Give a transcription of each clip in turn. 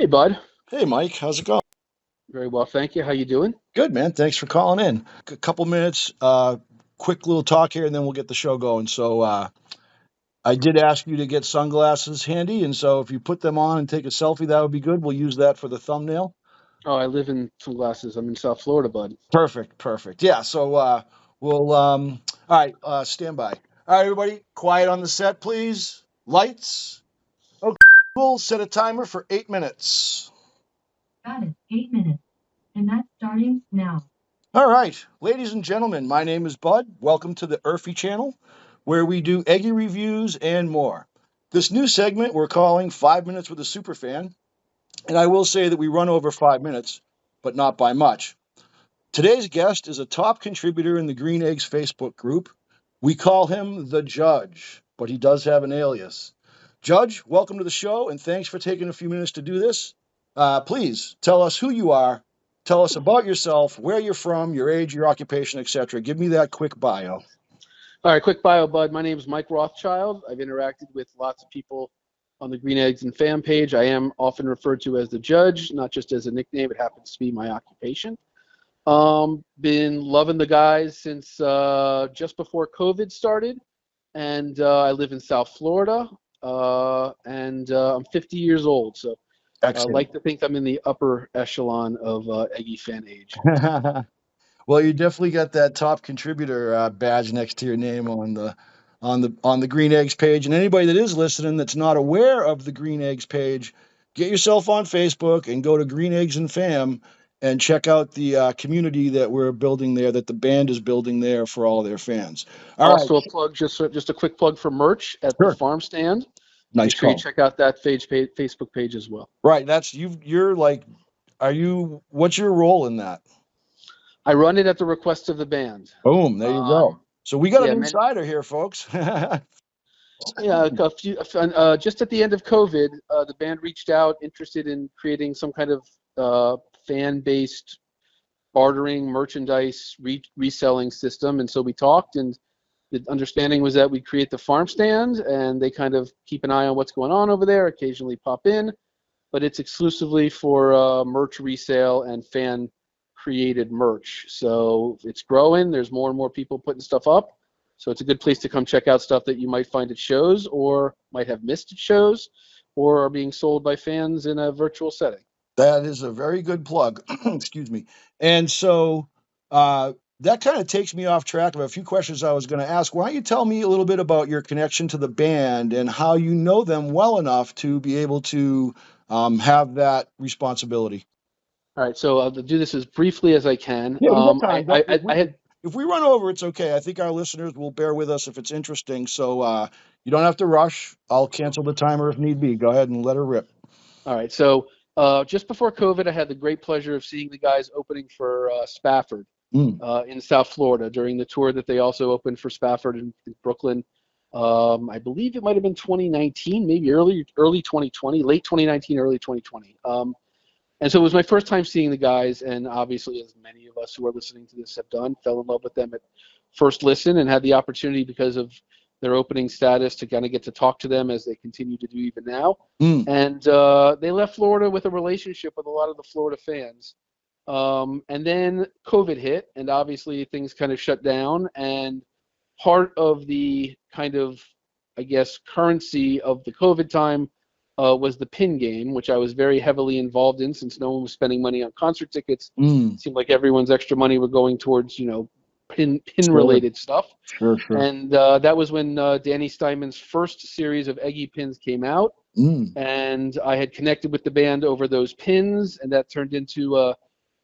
Bud. Hey, Mike, how's it going? Very well, thank you. How you doing? Good, man. Thanks for calling in. A couple minutes, quick little talk here, and then we'll get the show going. I did ask you to get sunglasses handy, and so if you put them on and take a selfie, that would be good. We'll use that for the thumbnail. Oh, I live in sunglasses. I'm in South Florida, Bud. Perfect, perfect. Yeah, we'll, all right, stand by. All right, everybody, quiet on the set, please. Lights. Okay, we'll set a timer for 8 minutes. Got it. 8 minutes. And that's starting now. All right, ladies and gentlemen, my name is Bud. Welcome to the Earthy channel, where we do Eggy reviews and more. This new segment we're calling 5 Minutes with a Superfan, and I will say that we run over 5 minutes, but not by much. Today's guest is a top contributor in the Green Eggs Facebook group. We call him the Judge, but he does have an alias. Judge, welcome to the show, and thanks for taking a few minutes to do this. Please tell us who you are. Tell us about yourself, where you're from, your age, your occupation, etc. Give me that quick bio. All right, quick bio, Bud. My name is Mike Rothschild. I've interacted with lots of people on the Green Eggs and fan page. I am often referred to as the Judge, not just as a nickname. It happens to be my occupation. Been loving the guys since just before COVID started, and I live in South Florida, and I'm 50 years old, so I like to think I'm in the upper echelon of Eggy fan age. Well, you definitely got that top contributor badge next to your name on the Green Eggs page. And anybody that is listening that's not aware of the Green Eggs page, get yourself on Facebook and go to Green Eggs and Fam and check out the community that we're building there, that the band is building there for all of their fans. Also, a plug, just a quick plug for merch at the farm stand. Nice. Make sure you check out that Facebook page as well. Right. You're like, what's your role in that? I run it at the request of the band. Boom. There you go. So we got an insider here, folks. Yeah, just at the end of COVID, the band reached out, interested in creating some kind of fan-based bartering, merchandise, reselling system. And so we talked, and the understanding was that we create the farm stand, and they kind of keep an eye on what's going on over there, occasionally pop in, but it's exclusively for merch resale and fan-created merch. So it's growing. There's more and more people putting stuff up. So it's a good place to come check out stuff that you might find at shows or might have missed at shows or are being sold by fans in a virtual setting. That is a very good plug. Excuse me. And so that kind of takes me off track of a few questions I was going to ask. Why don't you tell me a little bit about your connection to the band and how you know them well enough to be able to have that responsibility? All right, so I'll do this as briefly as I can. Yeah, if we run over, it's okay. I think our listeners will bear with us if it's interesting. So you don't have to rush. I'll cancel the timer if need be. Go ahead and let her rip. All right, so just before COVID, I had the great pleasure of seeing the guys opening for Spafford in South Florida during the tour that they also opened for Spafford in Brooklyn. I believe it might have been 2019, maybe early 2020, late 2019, early 2020. And so it was my first time seeing the guys, and obviously, as many of us who are listening to this have done, fell in love with them at first listen and had the opportunity because of their opening status to kind of get to talk to them as they continue to do even now. And they left Florida with a relationship with a lot of the Florida fans. And then COVID hit, and obviously things kind of shut down. And part of the kind of, I guess, currency of the COVID time was the pin game, which I was very heavily involved in since no one was spending money on concert tickets. It seemed like everyone's extra money were going towards, pin-related stuff. Sure. And that was when Danny Steinman's first series of Eggy pins came out. And I had connected with the band over those pins, and that turned into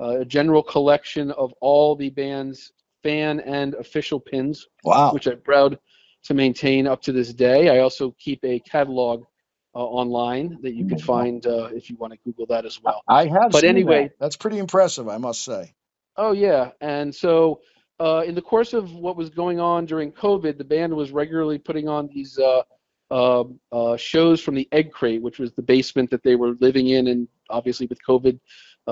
a general collection of all the band's fan and official pins, which I'm proud to maintain up to this day. I also keep a catalog online that you can find if you want to Google that as well. I have. But anyway, that's pretty impressive, I must say. Oh yeah, and so in the course of what was going on during COVID, the band was regularly putting on these shows from the Egg Crate, which was the basement that they were living in, and obviously with COVID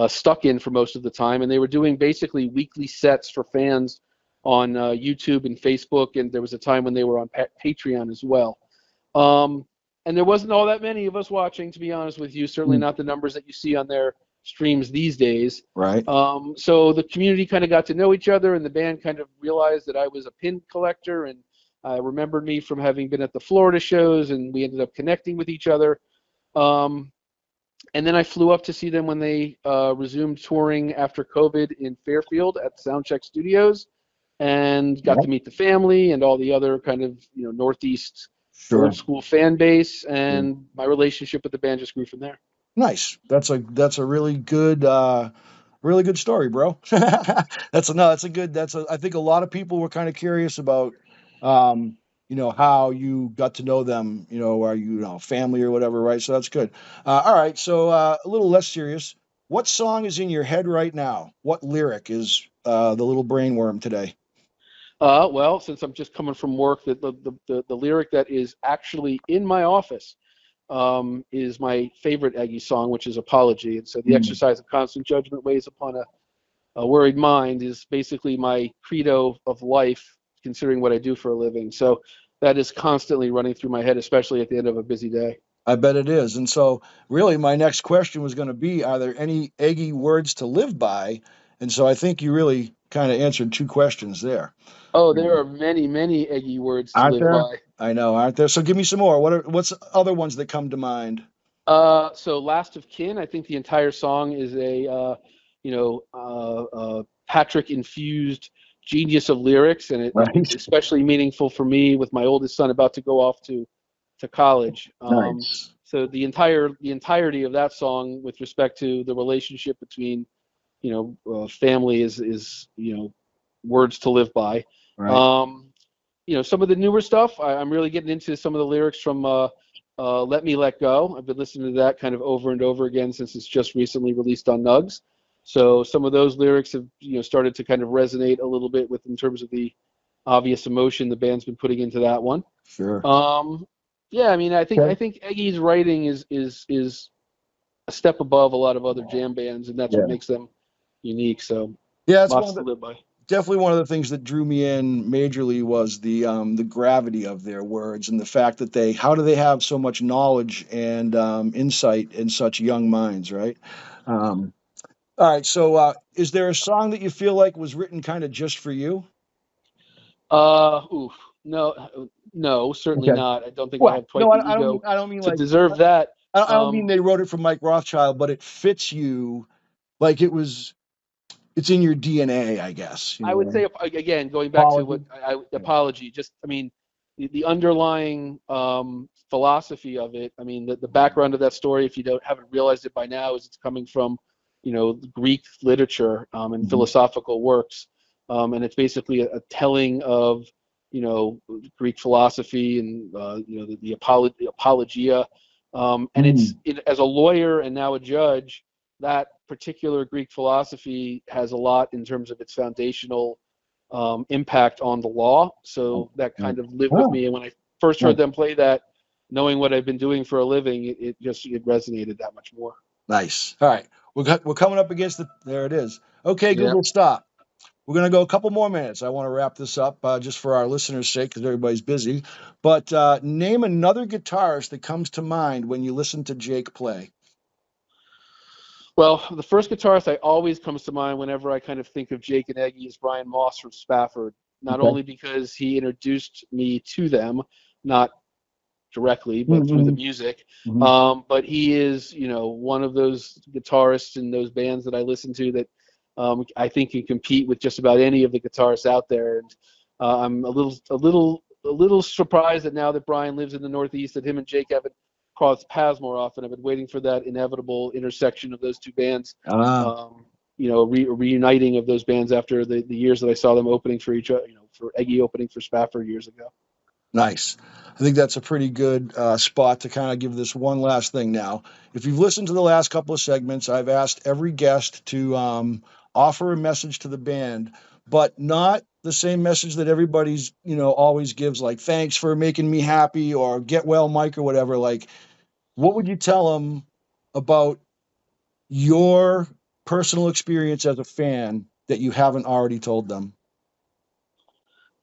stuck in for most of the time. And they were doing basically weekly sets for fans on YouTube and Facebook, and there was a time when they were on Patreon as well. and there wasn't all that many of us watching, to be honest with you. Certainly not the numbers that you see on their streams these days. Right. So the community kind of got to know each other, and the band kind of realized that I was a pin collector, and remembered me from having been at the Florida shows, and we ended up connecting with each other. And then I flew up to see them when they resumed touring after COVID in Fairfield at Soundcheck Studios, and got to meet the family and all the other kind of Northeast old school fan base, and my relationship with the band just grew from there. Nice. That's a really good story, bro. I think a lot of people were kind of curious about how you got to know them, are you family or whatever, right? So that's good. All right, so a little less serious. What song is in your head right now? What lyric is the little brainworm today? Well, since I'm just coming from work, the lyric that is actually in my office is my favorite Eggy song, which is Apology. And so the exercise of constant judgment weighs upon a worried mind is basically my credo of life, considering what I do for a living. So that is constantly running through my head, especially at the end of a busy day. I bet it is. And so really my next question was going to be, are there any Eggy words to live by? And so I think you really kind of answered two questions there. Oh, there are many, many Eggy words to live by. I know, aren't there? So give me some more. What's other ones that come to mind? So Last of Kin, I think the entire song is a Patrick infused genius of lyrics, and it's especially meaningful for me with my oldest son about to go off to college. Nice. So the entirety of that song, with respect to the relationship between family, is words to live by. Right. Some of the newer stuff, I'm really getting into some of the lyrics from Let Me Let Go. I've been listening to that kind of over and over again since it's just recently released on Nugs. So some of those lyrics have started to kind of resonate a little bit in terms of the obvious emotion the band's been putting into that one. Sure. Yeah, I mean, I think Eggy's writing is a step above a lot of other jam bands, and that's what makes them unique. So yeah, it's lots to live by. Definitely one of the things that drew me in majorly was the gravity of their words and the fact that how do they have so much knowledge and insight in such young minds, right? All right, so is there a song that you feel like was written kind of just for you? No, certainly not. I don't think I have quite the ego I don't mean to deserve that. I don't mean they wrote it for Mike Rothschild, but it fits you, like it's in your DNA, I guess. I would say, again, going back to what Apology, just, I mean, the underlying philosophy of it, I mean, the background of that story, if you haven't realized it by now, is it's coming from, Greek literature and philosophical works. And it's basically a telling of, Greek philosophy and, the apologia. And as a lawyer and now a judge, that particular Greek philosophy has a lot in terms of its foundational impact on the law. So that kind of lived with me. And when I first heard them play that, knowing what I've been doing for a living, it resonated that much more. Nice. All right. We're coming up against there it is. Okay, Google, stop. We're going to go a couple more minutes. I want to wrap this up just for our listeners' sake because everybody's busy. But name another guitarist that comes to mind when you listen to Jake play. Well, the first guitarist that always comes to mind whenever I kind of think of Jake and Eggy is Brian Moss from Spafford. Not only because he introduced me to them, not directly, but through the music. But he is, one of those guitarists in those bands that I listen to that I think can compete with just about any of the guitarists out there. And I'm a little surprised that now that Brian lives in the Northeast, that him and Jake haven't crossed paths more often. I've been waiting for that inevitable intersection of those two bands. Reuniting of those bands after the years that I saw them opening for each other. For Eggy opening for Spafford years ago. Nice. I think that's a pretty good spot to kind of give this one last thing now. If you've listened to the last couple of segments, I've asked every guest to offer a message to the band, but not the same message that everybody's, always gives, like, thanks for making me happy or get well, Mike, or whatever. Like, what would you tell them about your personal experience as a fan that you haven't already told them?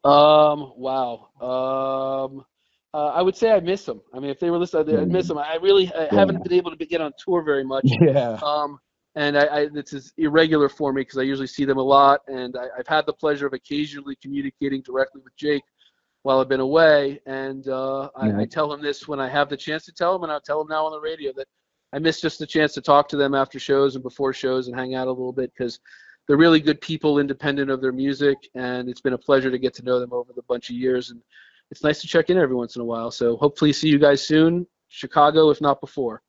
Wow. I would say I miss them. I mean, if they were listening, I'd miss them. I haven't been able to get on tour very much. Yeah. And this is irregular for me because I usually see them a lot. And I've had the pleasure of occasionally communicating directly with Jake while I've been away. And I tell him this when I have the chance to tell him, and I'll tell him now on the radio that I miss just the chance to talk to them after shows and before shows and hang out a little bit because they're really good people independent of their music. And it's been a pleasure to get to know them over the bunch of years. And it's nice to check in every once in a while. So hopefully see you guys soon, Chicago, if not before.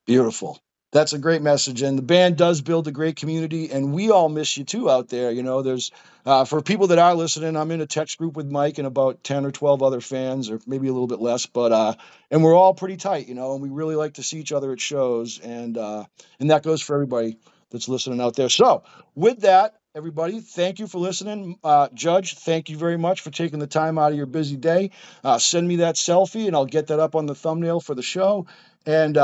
Beautiful. That's a great message. And the band does build a great community, and we all miss you too out there. You know, there's, for people that are listening, I'm in a text group with Mike and about 10 or 12 other fans, or maybe a little bit less, but, and we're all pretty tight, you know, and we really like to see each other at shows. And that goes for everybody that's listening out there. So with that, everybody, thank you for listening. Judge, thank you very much for taking the time out of your busy day. Send me that selfie and I'll get that up on the thumbnail for the show. And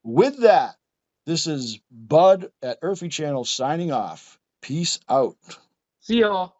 with that, this is Bud at Urfy Channel signing off. Peace out. See y'all.